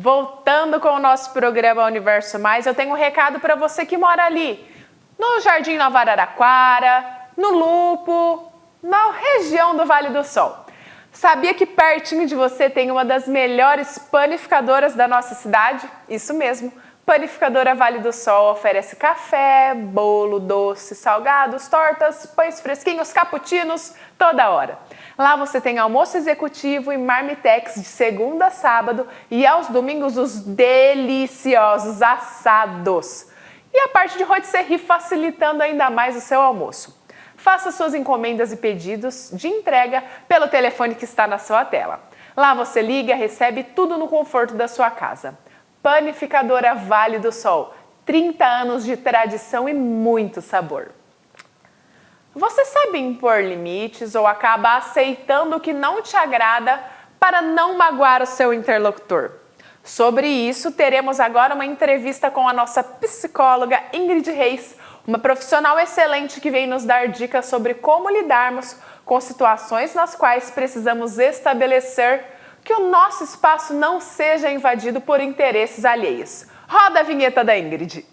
Voltando com o nosso programa Universo Mais, eu tenho um recado para você que mora ali, no Jardim Nova Araraquara, no Lupo, na região do Vale do Sol. Sabia que pertinho de você tem uma das melhores panificadoras da nossa cidade? Isso mesmo, Panificadora Vale do Sol oferece café, bolo, doce, salgados, tortas, pães fresquinhos, cappuccinos, toda hora. Lá você tem almoço executivo e marmitex de segunda a sábado e aos domingos os deliciosos assados. E a parte de rotisserie facilitando ainda mais o seu almoço. Faça suas encomendas e pedidos de entrega pelo telefone que está na sua tela. Lá você liga e recebe tudo no conforto da sua casa. Panificadora Vale do Sol, 30 anos de tradição e muito sabor. Você sabe impor limites ou acaba aceitando o que não te agrada para não magoar o seu interlocutor? Sobre isso, teremos agora uma entrevista com a nossa psicóloga Ingrid Reis, uma profissional excelente que vem nos dar dicas sobre como lidarmos com situações nas quais precisamos estabelecer que o nosso espaço não seja invadido por interesses alheios. Roda a vinheta da Ingrid.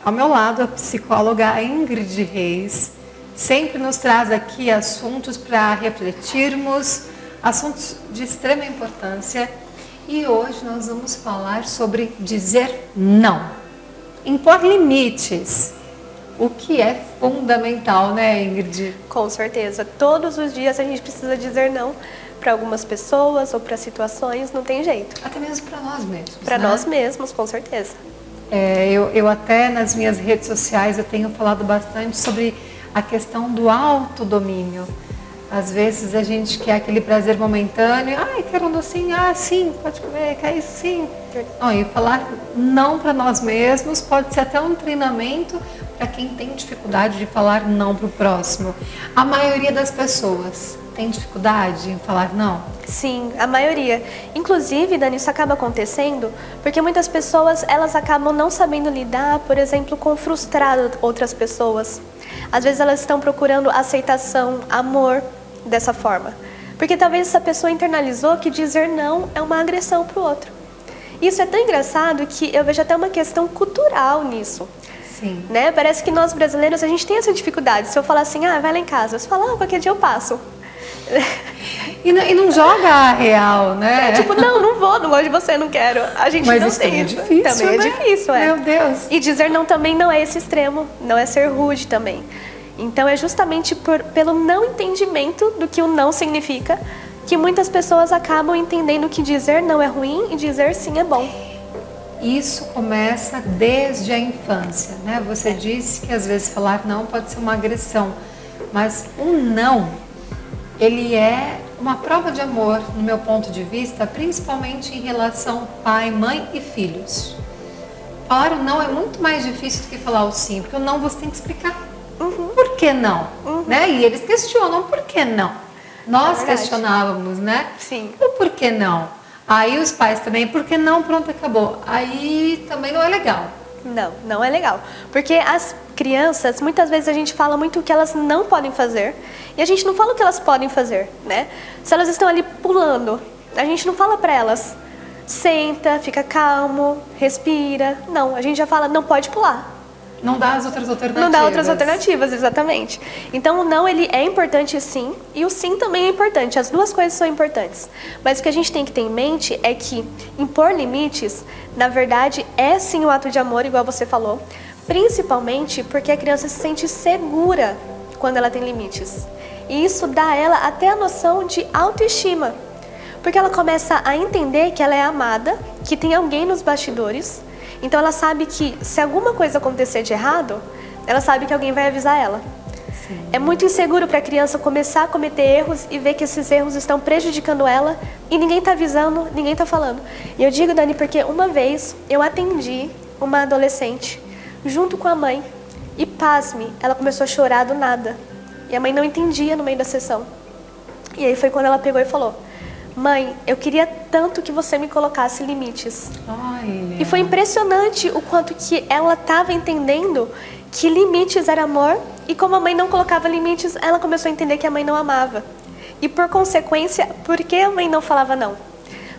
Ao meu lado, a psicóloga Ingrid Reis sempre nos traz aqui assuntos para refletirmos, assuntos de extrema importância. E hoje nós vamos falar sobre dizer não, impor limites, o que é fundamental, né, Ingrid? Com certeza, todos os dias a gente precisa dizer não para algumas pessoas ou para situações, não tem jeito. Até mesmo para nós mesmos. Para né? nós mesmos, com certeza. Eu até nas minhas redes sociais eu tenho falado bastante sobre a questão do autodomínio. Às vezes a gente quer aquele prazer momentâneo, quero um docinho, sim, pode comer, quer isso sim. Não, e falar não para nós mesmos pode ser até um treinamento para quem tem dificuldade de falar não para o próximo. A maioria das pessoas tem dificuldade em falar não? Sim, a maioria. Inclusive, Dani, isso acaba acontecendo porque muitas pessoas elas acabam não sabendo lidar, por exemplo, com frustrar outras pessoas. Às vezes elas estão procurando aceitação, amor dessa forma. Porque talvez essa pessoa internalizou que dizer não é uma agressão para o outro. Isso é tão engraçado que eu vejo até uma questão cultural nisso. Sim. Né? Parece que nós brasileiros, a gente tem essa dificuldade. Se eu falar assim, vai lá em casa, você fala, qualquer dia eu passo. E não joga a real, né? Não gosto de você, não quero. A gente Mas não isso tem. É difícil, também né? É difícil, Meu Deus. E dizer não também não é esse extremo, não é ser rude também. Então é justamente pelo não entendimento do que o não significa que muitas pessoas acabam entendendo que dizer não é ruim e dizer sim é bom. Isso começa desde a infância, né? Você disse que às vezes falar não pode ser uma agressão, mas um não, ele é uma prova de amor, no meu ponto de vista, principalmente em relação pai, mãe e filhos. Falar o não é muito mais difícil do que falar o sim, porque o não você tem que explicar. Por que não? Né? E eles questionam, por que não? Nós questionávamos, né? Sim. O por que não? Aí os pais também, por que não? Pronto, acabou. Aí também não é legal. Não é legal. Porque as crianças, muitas vezes a gente fala muito o que elas não podem fazer e a gente não fala o que elas podem fazer, né? Se elas estão ali pulando, a gente não fala para elas, senta, fica calmo, respira. Não, a gente já fala, não pode pular. Não dá as outras alternativas. Não dá outras alternativas, exatamente. Então o não, ele é importante sim, e o sim também é importante, as duas coisas são importantes. Mas o que a gente tem que ter em mente é que impor limites, na verdade, é sim o ato de amor, igual você falou, principalmente porque a criança se sente segura quando ela tem limites. E isso dá a ela até a noção de autoestima, porque ela começa a entender que ela é amada, que tem alguém nos bastidores. Então ela sabe que se alguma coisa acontecer de errado, ela sabe que alguém vai avisar ela. Sim. É muito inseguro para a criança começar a cometer erros e ver que esses erros estão prejudicando ela e ninguém está avisando, ninguém está falando. E eu digo, Dani, porque uma vez eu atendi uma adolescente junto com a mãe e, pasme, ela começou a chorar do nada. E a mãe não entendia no meio da sessão. E aí foi quando ela pegou e falou, mãe, eu queria tanto que você me colocasse limites. Olha. E foi impressionante o quanto que ela estava entendendo que limites era amor, e como a mãe não colocava limites, ela começou a entender que a mãe não amava. E por consequência, por que a mãe não falava não?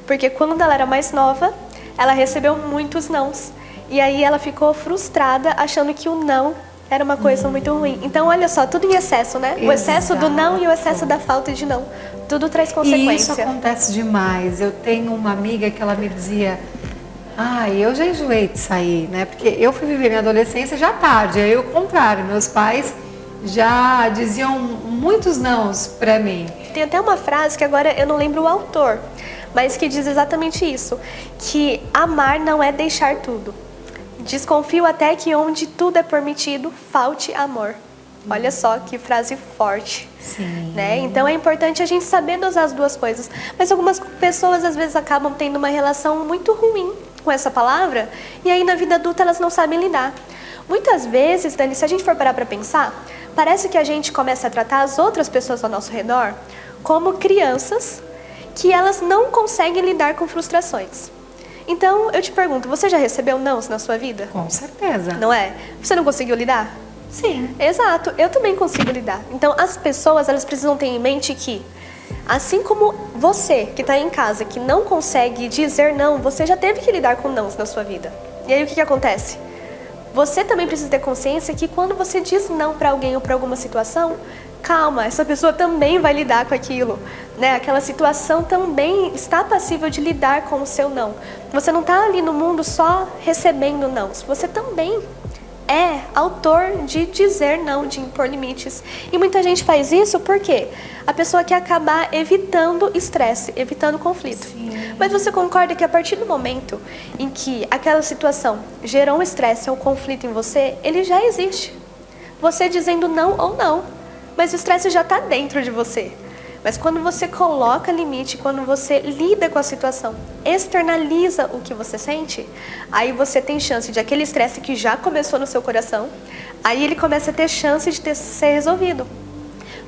Porque quando ela era mais nova, ela recebeu muitos nãos. E aí ela ficou frustrada, achando que o não era uma coisa muito ruim. Então, olha só, tudo em excesso, né? O excesso do não e o excesso da falta de não. Tudo traz consequência. E isso acontece demais. Eu tenho uma amiga que ela me dizia, eu já enjoei de sair, né? Porque eu fui viver minha adolescência já tarde, aí o contrário, meus pais já diziam muitos nãos pra mim. Tem até uma frase que agora eu não lembro o autor, mas que diz exatamente isso, que amar não é deixar tudo. Desconfio até que onde tudo é permitido, falte amor. Olha só que frase forte. Sim. Né? Então é importante a gente saber dosar as duas coisas. Mas algumas pessoas às vezes acabam tendo uma relação muito ruim com essa palavra, e aí na vida adulta elas não sabem lidar. Muitas vezes, Dani, se a gente for parar para pensar, parece que a gente começa a tratar as outras pessoas ao nosso redor como crianças que elas não conseguem lidar com frustrações. Então, eu te pergunto, você já recebeu nãos na sua vida? Com certeza. Não é? Você não conseguiu lidar? Sim. Exato, eu também consigo lidar. Então, as pessoas, elas precisam ter em mente que, assim como você, que está em casa, que não consegue dizer não, você já teve que lidar com nãos na sua vida. E aí, o que acontece? Você também precisa ter consciência que quando você diz não para alguém ou para alguma situação, calma, essa pessoa também vai lidar com aquilo, né? Aquela situação também está passível de lidar com o seu não. Você não está ali no mundo só recebendo não, você também é autor de dizer não, de impor limites. E muita gente faz isso porque a pessoa quer acabar evitando estresse, evitando conflito. Sim. Mas você concorda que a partir do momento em que aquela situação gerou um estresse ou um conflito em você, ele já existe. Você dizendo não ou não, mas o estresse já está dentro de você. Mas quando você coloca limite, quando você lida com a situação, externaliza o que você sente, aí você tem chance de aquele estresse que já começou no seu coração, aí ele começa a ter chance de ser resolvido.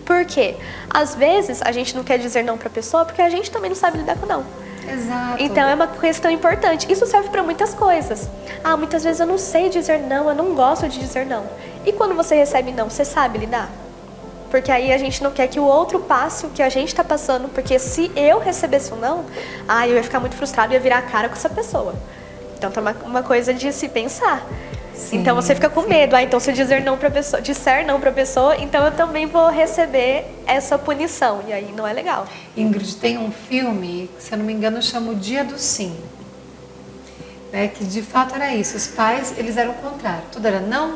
Por quê? Às vezes a gente não quer dizer não para a pessoa porque a gente também não sabe lidar com não. Exato. Então é uma questão importante. Isso serve para muitas coisas. Muitas vezes eu não sei dizer não, eu não gosto de dizer não. E quando você recebe não, você sabe lidar? Porque aí a gente não quer que o outro passe o que a gente está passando, porque se eu recebesse um não, eu ia ficar muito frustrado e ia virar a cara com essa pessoa. Então tá uma coisa de se pensar. Sim, então você fica com medo. Então se eu disser não para a pessoa, então eu também vou receber essa punição. E aí não é legal. Ingrid, tem um filme, se eu não me engano, chama O Dia do Sim. Né, que de fato era isso. Os pais, eles eram o contrário. Tudo era não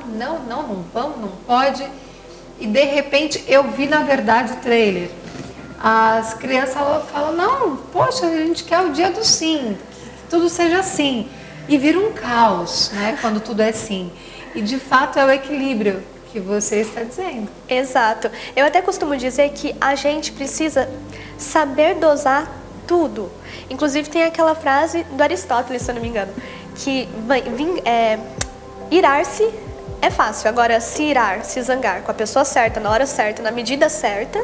vamos, não pode. E de repente eu vi na verdade o trailer. As crianças falam, não, poxa, a gente quer o dia do sim, que tudo seja assim. E vira um caos, né, quando tudo é sim. E de fato é o equilíbrio que você está dizendo. Exato. Eu até costumo dizer que a gente precisa saber dosar tudo. Inclusive tem aquela frase do Aristóteles, se eu não me engano, que irar-se é fácil, agora se irar, se zangar com a pessoa certa, na hora certa, na medida certa,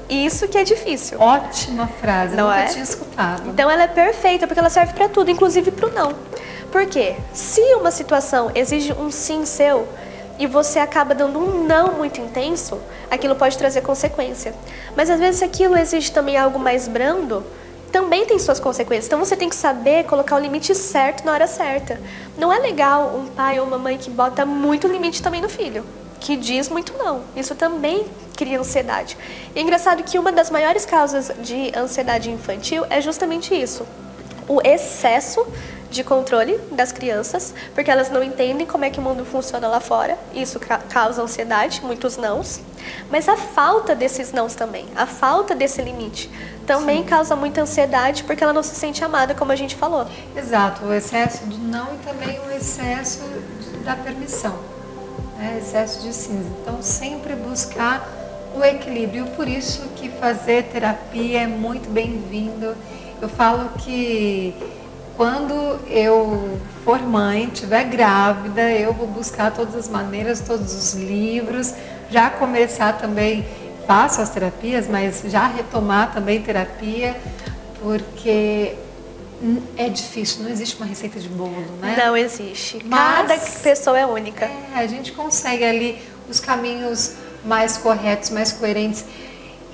isso que é difícil. Ótima frase, não nunca é? tinha escutado. Então ela é perfeita porque ela serve para tudo, inclusive para o não. Por quê? Se uma situação exige um sim seu e você acaba dando um não muito intenso, aquilo pode trazer consequência. Mas às vezes se aquilo exige também algo mais brando, também tem suas consequências. Então você tem que saber colocar o limite certo na hora certa. Não é legal um pai ou uma mãe que bota muito limite também no filho, que diz muito não. Isso também cria ansiedade. E é engraçado que uma das maiores causas de ansiedade infantil é justamente isso. O excesso de controle das crianças, porque elas não entendem como é que o mundo funciona lá fora. Isso causa ansiedade, muitos nãos. Mas a falta desses nãos também, a falta desse limite, também causa muita ansiedade, porque ela não se sente amada, como a gente falou. Exato, o excesso do não e também o excesso da permissão, né? Excesso de sim. Então, sempre buscar o equilíbrio. Por isso que fazer terapia é muito bem-vindo. Eu falo que quando eu for mãe, estiver grávida, eu vou buscar todas as maneiras, todos os livros, já começar também, faço as terapias, mas já retomar também terapia, porque é difícil, não existe uma receita de bolo, né? Não existe. Mas, cada pessoa é única. A gente consegue ali os caminhos mais corretos, mais coerentes.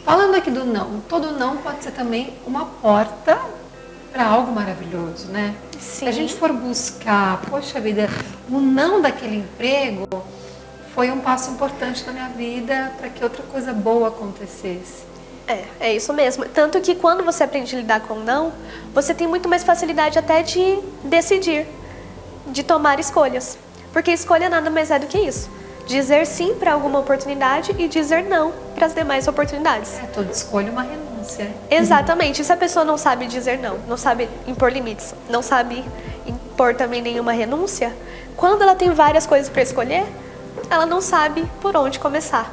Falando aqui do não, todo não pode ser também uma porta para algo maravilhoso, né? Sim. Se a gente for buscar, poxa vida, o não daquele emprego foi um passo importante na minha vida para que outra coisa boa acontecesse. É isso mesmo. Tanto que quando você aprende a lidar com o não, você tem muito mais facilidade até de decidir, de tomar escolhas. Porque escolha nada mais é do que isso. Dizer sim para alguma oportunidade e dizer não para as demais oportunidades. Toda escolha é uma renúncia. Exatamente. E se a pessoa não sabe dizer não, não sabe impor limites, não sabe impor também nenhuma renúncia, quando ela tem várias coisas para escolher, ela não sabe por onde começar.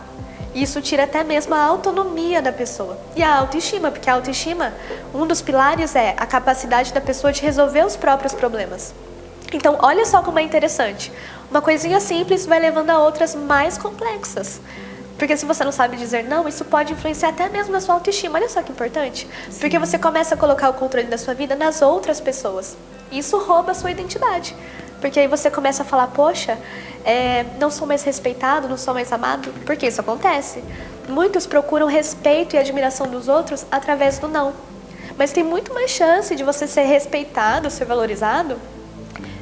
Isso tira até mesmo a autonomia da pessoa. E a autoestima, porque a autoestima, um dos pilares é a capacidade da pessoa de resolver os próprios problemas. Então, olha só como é interessante. Uma coisinha simples vai levando a outras mais complexas. Porque se você não sabe dizer não, isso pode influenciar até mesmo na sua autoestima. Olha só que importante. Sim. Porque você começa a colocar o controle da sua vida nas outras pessoas. E isso rouba a sua identidade. Porque aí você começa a falar, poxa, não sou mais respeitado, não sou mais amado. Porque isso acontece. Muitos procuram respeito e admiração dos outros através do não. Mas tem muito mais chance de você ser respeitado, ser valorizado,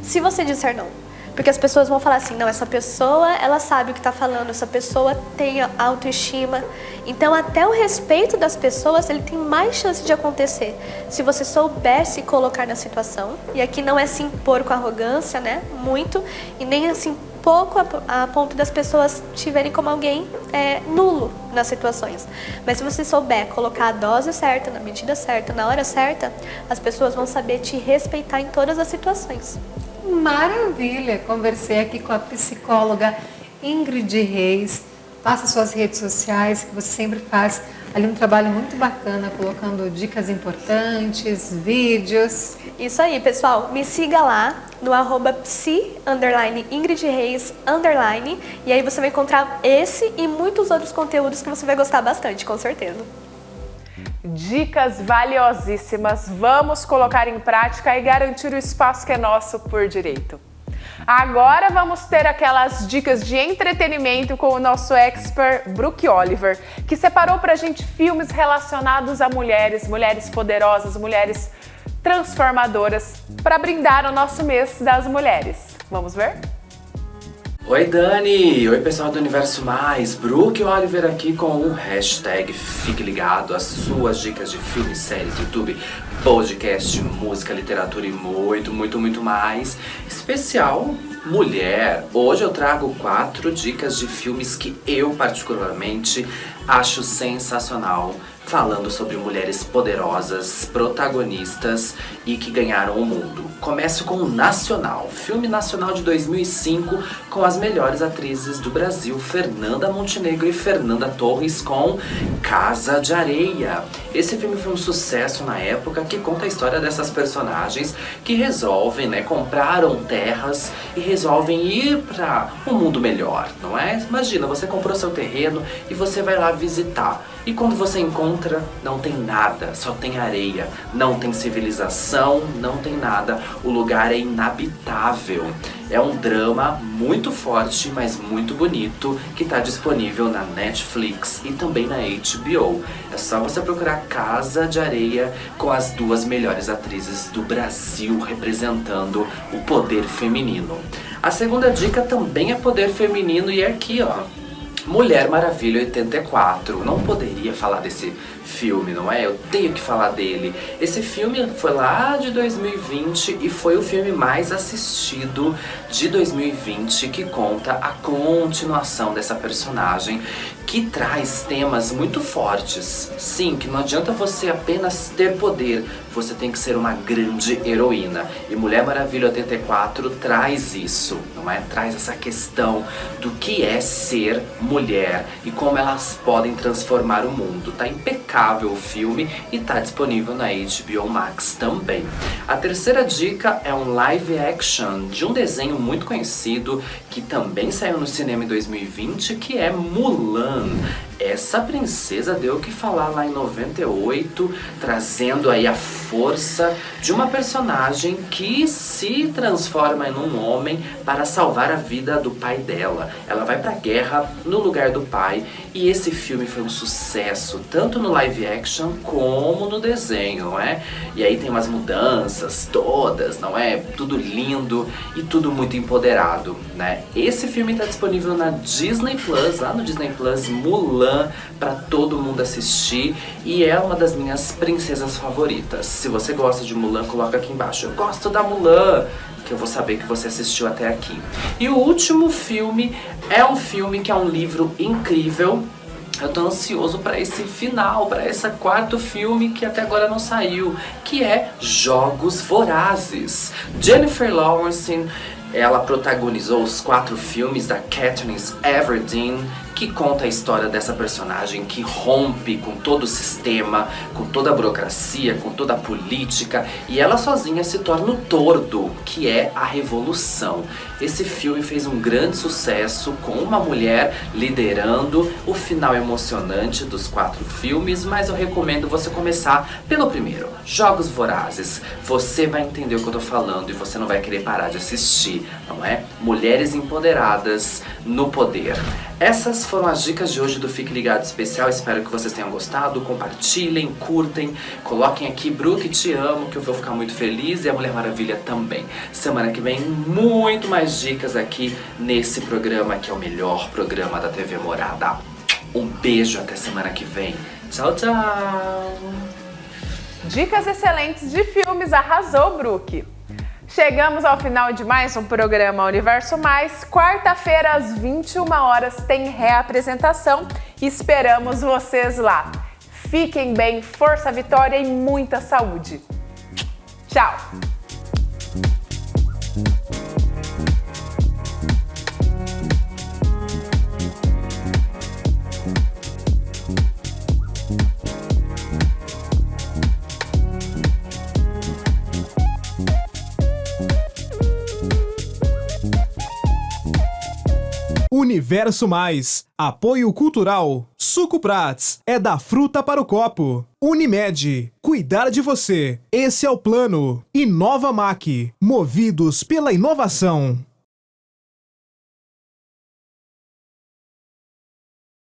se você disser não. Porque as pessoas vão falar assim, não, essa pessoa, ela sabe o que está falando, essa pessoa tem autoestima. Então, até o respeito das pessoas, ele tem mais chance de acontecer se você souber se colocar na situação. E aqui não é se impor com arrogância, né? Muito. E nem assim, pouco a ponto das pessoas te verem como alguém nulo nas situações. Mas se você souber colocar a dose certa, na medida certa, na hora certa, as pessoas vão saber te respeitar em todas as situações. Maravilha! Conversei aqui com a psicóloga Ingrid Reis. Passa suas redes sociais, que você sempre faz ali um trabalho muito bacana, colocando dicas importantes, vídeos. Isso aí, pessoal. Me siga lá no @psi_Ingrid Reis_. E aí você vai encontrar esse e muitos outros conteúdos que você vai gostar bastante, com certeza. Dicas valiosíssimas, vamos colocar em prática e garantir o espaço que é nosso por direito. Agora vamos ter aquelas dicas de entretenimento com o nosso expert Brooke Oliver, que separou pra gente filmes relacionados a mulheres, mulheres poderosas, mulheres transformadoras, para brindar o nosso mês das mulheres. Vamos ver? Oi Dani, oi pessoal do Universo Mais, Brooke Oliver aqui com o hashtag Fique Ligado, as suas dicas de filmes, séries, YouTube, podcast, música, literatura e muito mais. Especial mulher. Hoje eu trago 4 dicas de filmes que eu particularmente acho sensacional, falando sobre mulheres poderosas, protagonistas e que ganharam o mundo. Começo com o Nacional, filme nacional de 2005 com as melhores atrizes do Brasil, Fernanda Montenegro e Fernanda Torres, com Casa de Areia. Esse filme foi um sucesso na época, que conta a história dessas personagens que resolvem, compraram terras e resolvem ir para um mundo melhor, não é? Imagina, você comprou seu terreno e você vai lá visitar. E quando você encontra, não tem nada, só tem areia, não tem civilização, não tem nada, o lugar é inabitável. É um drama muito forte, mas muito bonito, que está disponível na Netflix e também na HBO. É só você procurar Casa de Areia, com as 2 melhores atrizes do Brasil representando o poder feminino. A segunda dica também é poder feminino e é aqui, ó. Mulher Maravilha 84, não poderia falar desse filme, não é? Eu tenho que falar dele. Esse filme foi lá de 2020 e foi o filme mais assistido de 2020, que conta a continuação dessa personagem, que traz temas muito fortes. Sim, que não adianta você apenas ter poder, você tem que ser uma grande heroína. E Mulher Maravilha 84 traz isso, não é? Traz essa questão do que é ser mulher e como elas podem transformar o mundo. Tá impecável o filme e tá disponível na HBO Max também. A terceira dica é um live action de um desenho muito conhecido que também saiu no cinema em 2020, que é Mulan. essa princesa deu o que falar lá em 98, trazendo aí a força de uma personagem que se transforma em um homem para salvar a vida do pai dela. Ela vai pra guerra no lugar do pai e esse filme foi um sucesso, tanto no live action como no desenho, não é? E aí tem umas mudanças todas, não é? Tudo lindo e tudo muito empoderado, né? Esse filme tá disponível na Disney Plus, lá no Disney Plus, Mulan, pra todo mundo assistir e é uma das minhas princesas favoritas. Se você gosta de Mulan, coloca aqui embaixo. Eu gosto da Mulan, que eu vou saber que você assistiu até aqui. E o último filme é um filme que é um livro incrível. Eu tô ansioso para esse final, para esse quarto filme que até agora não saiu, que é Jogos Vorazes. Jennifer Lawrence, ela protagonizou os 4 filmes da Katniss Everdeen, que conta a história dessa personagem que rompe com todo o sistema, com toda a burocracia, com toda a política, e ela sozinha se torna o tordo, que é a revolução. Esse filme fez um grande sucesso com uma mulher liderando, o final emocionante dos 4 filmes, mas eu recomendo você começar pelo primeiro, Jogos Vorazes. Você vai entender o que eu tô falando e você não vai querer parar de assistir, não é? Mulheres empoderadas no poder. Essas foram as dicas de hoje do Fique Ligado Especial, espero que vocês tenham gostado, compartilhem, curtem, coloquem aqui Brook Te Amo, que eu vou ficar muito feliz, e a Mulher Maravilha também. Semana que vem, muito mais dicas aqui nesse programa, que é o melhor programa da TV Morada. Um beijo, até semana que vem. Tchau, tchau! Dicas excelentes de filmes, arrasou, Brook! Chegamos ao final de mais um programa Universo Mais. Quarta-feira, às 21 horas, tem reapresentação. Esperamos vocês lá. Fiquem bem, força, vitória e muita saúde. Tchau! Universo Mais. Apoio cultural. Suco Prats. É da fruta para o copo. Unimed. Cuidar de você. Esse é o plano. Inova Mac. Movidos pela inovação.